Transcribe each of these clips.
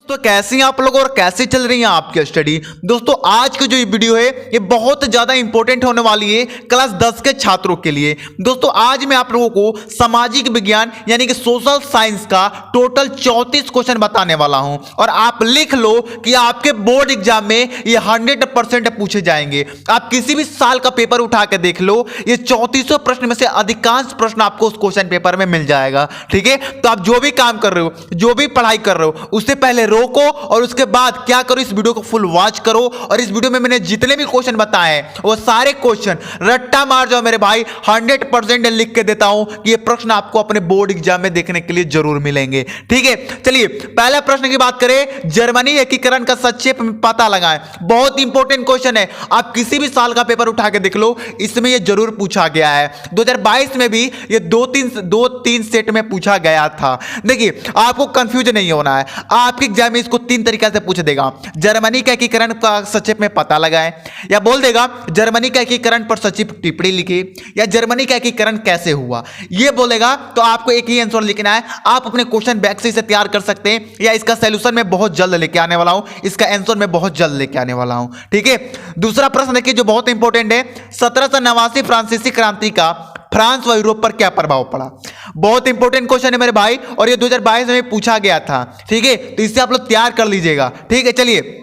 तो कैसी हैं आप लोग और कैसे चल रही है आपकी स्टडी। दोस्तों आज की जो ये वीडियो है ये बहुत ज्यादा इंपॉर्टेंट होने वाली है क्लास 10 के छात्रों के लिए। दोस्तों आज मैं आप लोगों को सामाजिक विज्ञान यानी कि सोशल साइंस का टोटल 34 क्वेश्चन बताने वाला हूं और आप लिख लो कि आपके बोर्ड एग्जाम में ये 100% पूछे जाएंगे। आप किसी भी साल का पेपर उठा के देख लो, ये 34 प्रश्न में से अधिकांश प्रश्न आपको उस क्वेश्चन पेपर में मिल जाएगा। ठीक है, तो आप जो भी काम कर रहे हो, जो भी पढ़ाई कर रहे हो, उससे पहले रोको और उसके बाद क्या करो, इस वीडियो को फुल वॉच करो और इस वीडियो में मैंने जितने भी क्वेश्चन बताए हैं वो सारे क्वेश्चन रट्टा मार जाओ मेरे भाई। 100% लिख के देता हूं कि ये प्रश्न आपको अपने बोर्ड एग्जाम में देखने के लिए जरूर मिलेंगे। ठीक है, चलिए पहला प्रश्न की बात करें, जर्मनी एकीकरण का संक्षेप में पता लगाएं। बहुत इंपॉर्टेंट क्वेश्चन है, आप किसी भी साल का पेपर उठा के देख लो, इसमें ये जरूर पूछा गया है। 2022 में भी ये दो तीन सेट में पूछा गया था। देखिए आपको कंफ्यूज नहीं होना है, आपके एग्जाम में इसको 3 तरीका से पूछ देगा। जर्मनी का एकीकरण का संक्षेप में पता लगाएं, या बोल देगा जर्मनी का एकीकरण पर सचिव टिप्पणी लिखी, या जर्मनी का एकीकरण कैसे हुआ, ये बोलेगा। तो आपको एक ही आंसर लिखना है। आप अपने क्वेश्चन बैंक से इसे तैयार कर सकते हैं, या इसका सॉल्यूशन मैं बहुत जल्द लेके आने वाला हूं, इसका आंसर मैं बहुत जल्द लेके आने वाला हूं। ठीक है, दूसरा प्रश्न देखिए जो बहुत इंपॉर्टेंट है, 1789 फ्रांसीसी क्रांति का फ्रांस व यूरोप पर क्या प्रभाव पड़ा। बहुत इंपॉर्टेंट क्वेश्चन है मेरे भाई, और ये 2022 में पूछा गया था। ठीक है, तो इससे आप लोग तैयार कर लीजिएगा। ठीक है, चलिए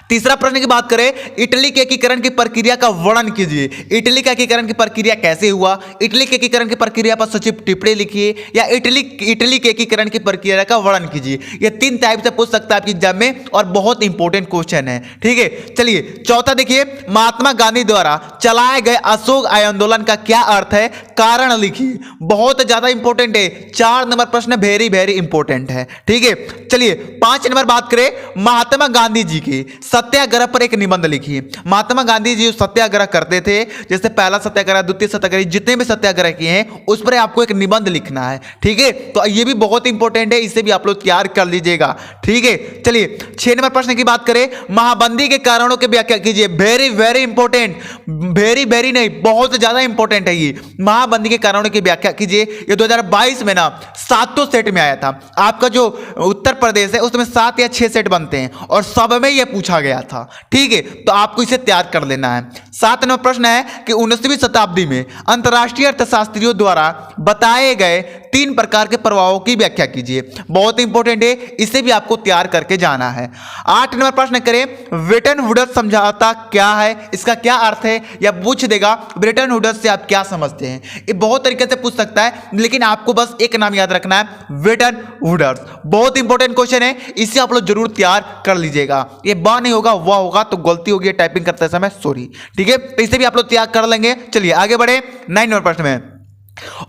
तीसरा प्रश्न की बात करें, इटली के एकीकरण की प्रक्रिया का वर्णन कीजिए। इटली का एकीकरण की प्रक्रिया कैसे हुआ, इटली के एकीकरण की प्रक्रिया पर सचिव टिप्पणी लिखिए, या इटली के एकीकरण की प्रक्रिया का वर्णन कीजिए। ये 3 टाइप से पूछ सकता है आपके एग्जाम में और बहुत इंपॉर्टेंट क्वेश्चन है। ठीक है, चलिए चौथा देखिए, महात्मा गांधी द्वारा चलाए गए अशोक आंदोलन का क्या अर्थ है, कारण लिखिए। बहुत ज्यादा इंपॉर्टेंट है, 4 नंबर प्रश्न वेरी वेरी इंपॉर्टेंट है। ठीक है, चलिए 5 नंबर बात करें, महात्मा गांधी जी की सत्याग्रह पर एक निबंध लिखिए। महात्मा गांधी जी सत्याग्रह करते थे, जैसे पहला सत्याग्रह, द्वितीय सत्याग्रह, जितने भी सत्याग्रह किए हैं उस पर आपको एक निबंध लिखना है। ठीक है, तो ये भी बहुत इंपॉर्टेंट है, इसे भी आप लोग तैयार कर लीजिएगा। ठीक है, चलिए 6 नंबर प्रश्न की बात करें, महाबंदी के कारणों की व्याख्या कीजिए। Very very important, very very नहीं, बहुत ज्यादा इंपॉर्टेंट है ये। महाबंदी के कारणों की व्याख्या कीजिए। ये 2022 में ना 7 सेट में आया था। आपका जो उत्तर प्रदेश है उसमें 7 या 6 सेट बनते हैं और सब में यह पूछा गया था। ठीक है, तो आपको इसे तैयार कर लेना है। 7 नंबर प्रश्न है कि 19वीं शताब्दी में अंतरराष्ट्रीय अर्थशास्त्रियों द्वारा बताए गए 3 प्रकार के प्रभावों की व्याख्या कीजिए। बहुत इंपॉर्टेंट है, इसे भी आपको तैयार करके जाना है। 8 नंबर प्रश्न करें, ब्रेटन वुड्स समझौता क्या है, इसका क्या अर्थ है, या पूछ देगा ब्रेटन वुड्स से आप क्या समझते हैं। ये बहुत तरीके से पूछ सकता है, लेकिन आपको बस एक नाम याद रखना है, ब्रेटन वुड्स। बहुत इंपॉर्टेंट क्वेश्चन है, इसे आप लोग जरूर तैयार कर लीजिएगा। ये बा नहीं होगा, वह होगा, तो गलती होगी टाइपिंग करते समय, सॉरी। ठीक है, तो इसे भी आप लोग तैयार कर लेंगे। चलिए आगे बढ़े 9 नंबर प्रश्न में।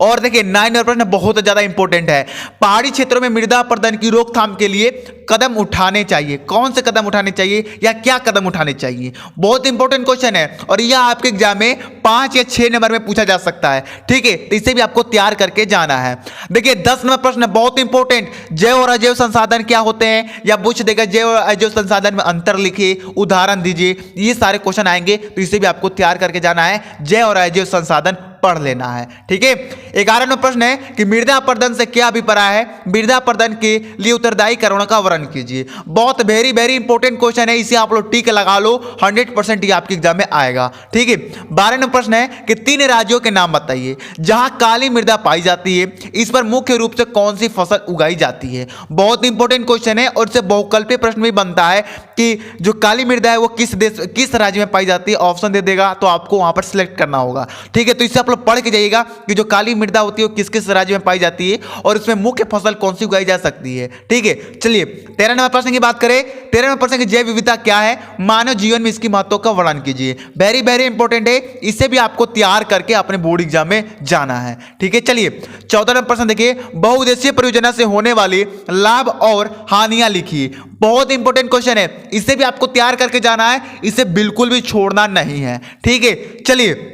और देखिए 9 नंबर प्रश्न बहुत ज्यादा इंपॉर्टेंट है, पहाड़ी क्षेत्रों में मृदा अपरदन की रोकथाम के लिए कदम उठाने चाहिए। कौन से कदम उठाने चाहिए या क्या कदम उठाने चाहिए, बहुत इंपॉर्टेंट क्वेश्चन है और यह आपके एग्जाम में 5 या 6 नंबर में पूछा जा सकता है। ठीक है, तो इसे भी आपको तैयार करके जाना है। देखिए 10 नंबर प्रश्न बहुत इंपॉर्टेंट, जैव और अजैव संसाधन क्या होते हैं, या पूछ देगा जैव और अजैव संसाधन में अंतर लिखिए, उदाहरण दीजिए। ये सारे क्वेश्चन आएंगे, तो इसे भी आपको तैयार करके जाना है। जैव और अजैव संसाधन पढ़ लेना है। ठीक है, 11 नंबर प्रश्न है कि मृदा अपरदन से क्या अभिप्राय है, मृदा अपरदन के लिए उत्तरदायी कारणों का वर्णन कीजिए। बहुत वेरी वेरी इंपॉर्टेंट क्वेश्चन है, इसे आप लोग टिक लगा लो, 100% ये आपके एग्जाम में आएगा। ठीक है, 12 नंबर प्रश्न है कि 3 राज्यों के नाम बताइए जहां काली मृदा पाई जाती है, इस पर मुख्य रूप से कौन सी फसल उगाई जाती है। बहुत इंपॉर्टेंट क्वेश्चन है और इससे बहुकल्पीय प्रश्न भी बनता है कि जो काली मृदा है वो किस देश, किस राज्य में पाई जाती है। ऑप्शन दे देगा तो आपको वहां पर सिलेक्ट करना होगा। ठीक है, तो इससे आप लोग पढ़ के जाइएगा कि जो काली मृदा होती है वो किस किस राज्य में पाई जाती है और उसमें मुख्य फसल कौन सी उगाई जा सकती है। ठीक है, चलिए 13 नंबर प्रश्न की बात करें, 13 नंबर प्रश्न की जैव विविधता क्या है, मानव जीवन में इसकी महत्व का वर्णन कीजिए। वेरी वेरी इंपॉर्टेंट है, इसे भी आपको तैयार करके अपने बोर्ड एग्जाम में जाना है। ठीक है, चलिए 14 नंबर प्रश्न देखिए, बहुउद्देशीय परियोजना से होने वाले लाभ और हानियां लिखिए। बहुत इंपॉर्टेंट क्वेश्चन है, इसे भी आपको तैयार करके जाना है, इसे बिल्कुल भी छोड़ना नहीं है। ठीक है, चलिए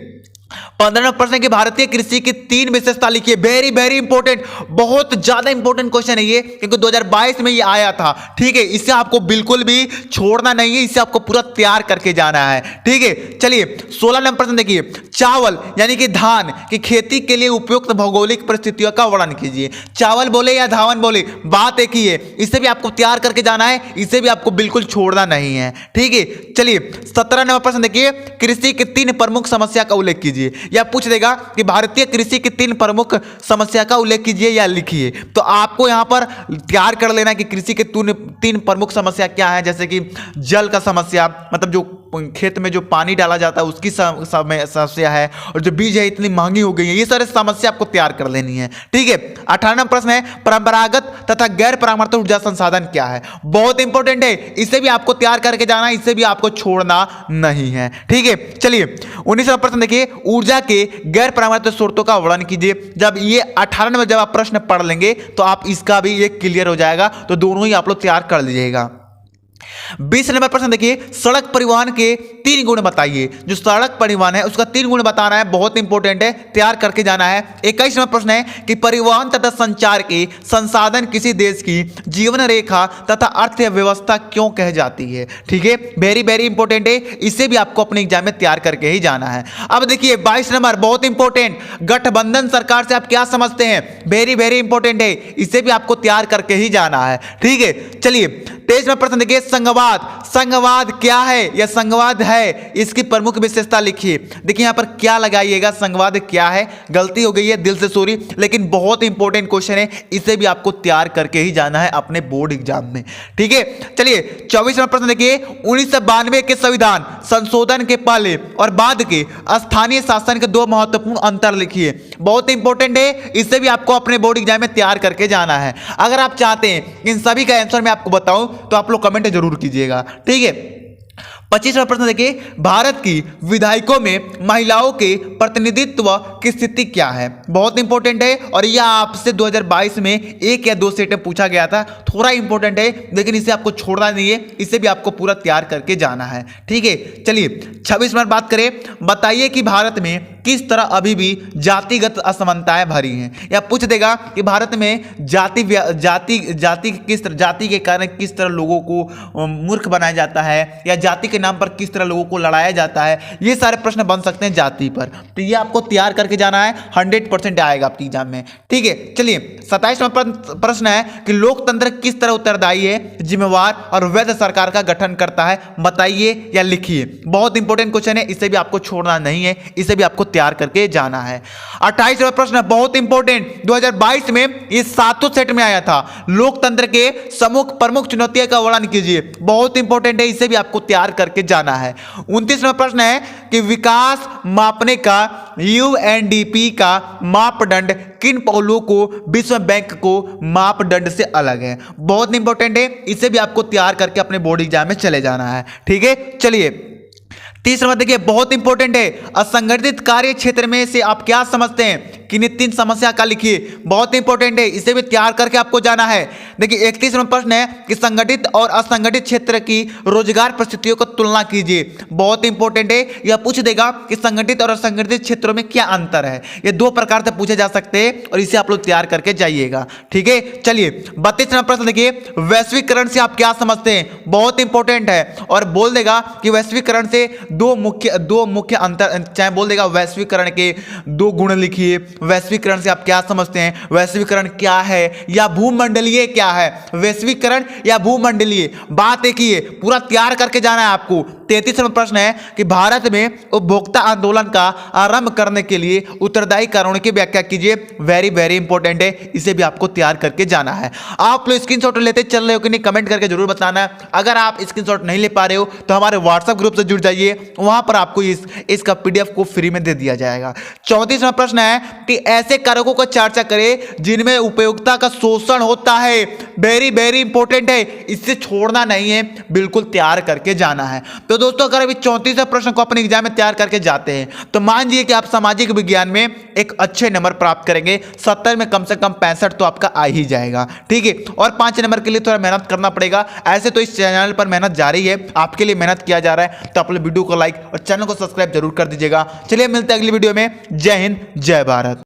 15 प्रश्न की भारतीय कृषि की 3 विशेषता लिखिए। वेरी वेरी इंपॉर्टेंट, बहुत ज्यादा इंपॉर्टेंट क्वेश्चन है ये, क्योंकि 2022 में ये आया था। ठीक है, इसे आपको बिल्कुल भी छोड़ना नहीं है, इसे आपको पूरा तैयार करके जाना है। ठीक है, चलिए 16 नंबर प्रश्न देखिए। चावल यानी कि धान की खेती के लिए उपयुक्त भौगोलिक परिस्थितियों का वर्णन कीजिए। चावल बोले या धावन बोले, बात एक ही है, इसे भी आपको तैयार करके जाना है, इसे भी आपको बिल्कुल छोड़ना नहीं है। ठीक है, चलिए 17 नंबर प्रश्न देखिए। कृषि की 3 प्रमुख समस्या का उल्लेख कीजिए। या पूछ देगा कि भारतीय कृषि की 3 प्रमुख समस्या का उल्लेख कीजिए या लिखिए। तो आपको यहां पर तैयार कर लेना कि कृषि के 3 प्रमुख समस्या क्या है, जैसे कि जल का समस्या, मतलब जो खेत में जो पानी डाला जाता है उसकी समस्या है, और जो बीज है इतनी महंगी हो गई है, ये सारे समस्या आपको तैयार कर लेनी है। ठीक है, 18 नंबर प्रश्न है, परंपरागत तथा गैर परंपरागत ऊर्जा संसाधन क्या है। बहुत इंपॉर्टेंट है, इसे भी आपको तैयार करके जाना है, इसे भी आपको छोड़ना नहीं है। ठीक है, चलिए 19 नंबर प्रश्न देखिए। ऊर्जा के गैर परंपरागत स्रोतों का वर्णन कीजिए। जब ये 18 नंबर जब आप प्रश्न पढ़ लेंगे तो आप इसका भी ये क्लियर हो जाएगा, तो दोनों ही आप लोग तैयार कर लीजिएगा। 20 नंबर प्रश्न देखिए। सड़क परिवहन के 3 गुण बताइए। जो सड़क परिवहन है उसका 3 गुण बताना है, बहुत इंपॉर्टेंट है, तैयार करके जाना है। 21 नंबर प्रश्न है कि परिवहन तथा संचार के संसाधन किसी देश की जीवन रेखा तथा अर्थव्यवस्था क्यों कह जाती है। ठीक है, वेरी वेरी इंपॉर्टेंट है, इसे भी आपको अपने एग्जाम में तैयार करके ही जाना है। अब देखिए 22 नंबर, बहुत इंपॉर्टेंट, गठबंधन सरकार से आप क्या समझते हैं, वेरी वेरी इंपॉर्टेंट है, इसे भी आपको तैयार करके ही जाना है। ठीक है, चलिए 23 नंबर प्रश्न देखिए। संघवाद, संघवाद क्या है या संघवाद है, इसकी प्रमुख विशेषता लिखिए। देखिए यहां पर क्या लगाइएगा, संघवाद क्या है, गलती हो गई है, दिल से सॉरी, लेकिन बहुत इंपॉर्टेंट क्वेश्चन है, इसे भी आपको तैयार करके ही जाना है अपने बोर्ड एग्जाम में। ठीक है, चलिए 24 नंबर प्रश्न देखिए। 1992 के संविधान संशोधन के पहले और बाद के स्थानीय शासन के 2 महत्वपूर्ण अंतर लिखिए। बहुत इंपॉर्टेंट है, इसे भी आपको अपने बोर्ड एग्जाम में तैयार करके जाना है। अगर आप चाहते हैं इन सभी का आंसर मैं आपको बताऊं तो आप लोग कमेंट जरूर कीजिएगा। ठीक है, 25वां प्रश्न देखिए। भारत की विधायकों में महिलाओं के प्रतिनिधित्व की स्थिति क्या है। बहुत इंपॉर्टेंट है, और यह आपसे 2022 में 1 या 2 सेट में पूछा गया था, थोड़ा इंपॉर्टेंट है, लेकिन इसे आपको छोड़ना नहीं है, इसे भी आपको पूरा तैयार करके जाना है। ठीक है, चलिए 26 मिनट बात करें। बताइए कि भारत में किस तरह अभी भी जातिगत असमानताएं भरी हैं। या पूछ देगा कि भारत में जाति के कारण किस तरह लोगों को मूर्ख बनाया जाता है, या जाति के नाम पर किस तरह लोगों को लड़ाया जाता है। ये सारे प्रश्न बन सकते हैं जाति पर, तो ये आपको तैयार करके जाना है, 100% आएगा आपके एग्जाम में। ठीक है, चलिए 27वां प्रश्न है कि लोकतंत्र किस तरह उत्तरदायी है, जिम्मेवार और वैध सरकार का गठन करता है, बताइए या लिखिए। बहुत इंपॉर्टेंट क्वेश्चन है, इसे भी आपको छोड़ना नहीं है, इसे भी आपको तैयार करके जाना है। 28वां प्रश्न बहुत इंपॉर्टेंट, 2022 में ये 7 सेट में आया था। लोकतंत्र के प्रमुख चुनौतियों का वर्णन कीजिए। बहुत इंपॉर्टेंट है, इसे भी आपको तैयार करके जाना है। 29वां प्रश्न है कि विकास मापने का यूएनडीपी का मापदंड किन पहलुओं को विश्व बैंक को मापदंड से अलग है। बहुत इंपॉर्टेंट है, इसे भी आपको तैयार करके अपने बोर्ड एग्जाम में चले जाना है। ठीक है, चलिए 30 नंबर देखिए, बहुत इंपॉर्टेंट है। असंगठित कार्य क्षेत्र में से आप क्या समझते हैं, किन्हीं 3 समस्या का लिखिए। बहुत इंपॉर्टेंट है, इसे भी तैयार करके आपको जाना है। देखिए 31 नंबर प्रश्न है कि संगठित और असंगठित क्षेत्र की रोजगार परिस्थितियों को तुलना कीजिए। बहुत इंपॉर्टेंट है, यह पूछ देगा कि संगठित और असंगठित क्षेत्रों में क्या अंतर है। ये 2 प्रकार से पूछे जा सकते हैं, और इसे आप लोग तैयार करके जाइएगा। ठीक है, चलिए 32 नंबर प्रश्न देखिए। वैश्वीकरण से आप क्या समझते हैं, बहुत इंपॉर्टेंट है, और बोल देगा कि वैश्वीकरण से दो मुख्य अंतर, चाहे बोल देगा वैश्वीकरण के 2 गुण लिखिए। वैश्वीकरण से आप क्या समझते हैं, वैश्वीकरण क्या है या भूमंडलीय क्या है, वैश्वीकरण या भूमंडलीय, बात एक ही है, पूरा तैयार करके जाना है आपको। 33 नंबर प्रश्न है कि भारत में उपभोक्ता आंदोलन का आरंभ करने के लिए उत्तरदायी कारणों की व्याख्या कीजिए। वेरी वेरी इंपॉर्टेंट है, इसे भी आपको तैयार करके जाना है। आप लोग स्क्रीनशॉट लेते चल रहे हो कि नहीं, कमेंट करके जरूर बताना। अगर आप स्क्रीनशॉट नहीं ले पा रहे हो तो हमारे व्हाट्सएप ग्रुप से जुड़ जाइए, वहां पर आपको इसका पीडीएफ को फ्री में दे दिया जाएगा। 34वां प्रश्न है कि ऐसे कारकों को चर्चा करें जिनमें उपयोगिता का शोषण होता है। वेरी वेरी इंपॉर्टेंट है, इससे छोड़ना नहीं है, बिल्कुल तैयार करके जाना है। तो दोस्तों अगर अभी 34 प्रश्न को अपने एग्जाम में तैयार करके जाते हैं तो मान लीजिए कि आप सामाजिक विज्ञान में एक अच्छे नंबर प्राप्त करेंगे, 70 में कम से कम 65 तो आपका आ ही जाएगा। ठीक है, और 5 नंबर के लिए थोड़ा मेहनत करना पड़ेगा। ऐसे तो इस चैनल पर मेहनत जारी है, आपके लिए मेहनत किया जा रहा है, तो आप लोग वीडियो को लाइक और चैनल को सब्सक्राइब जरूर कर दीजिएगा। चलिए मिलते हैं अगली वीडियो में। जय हिंद, जय भारत।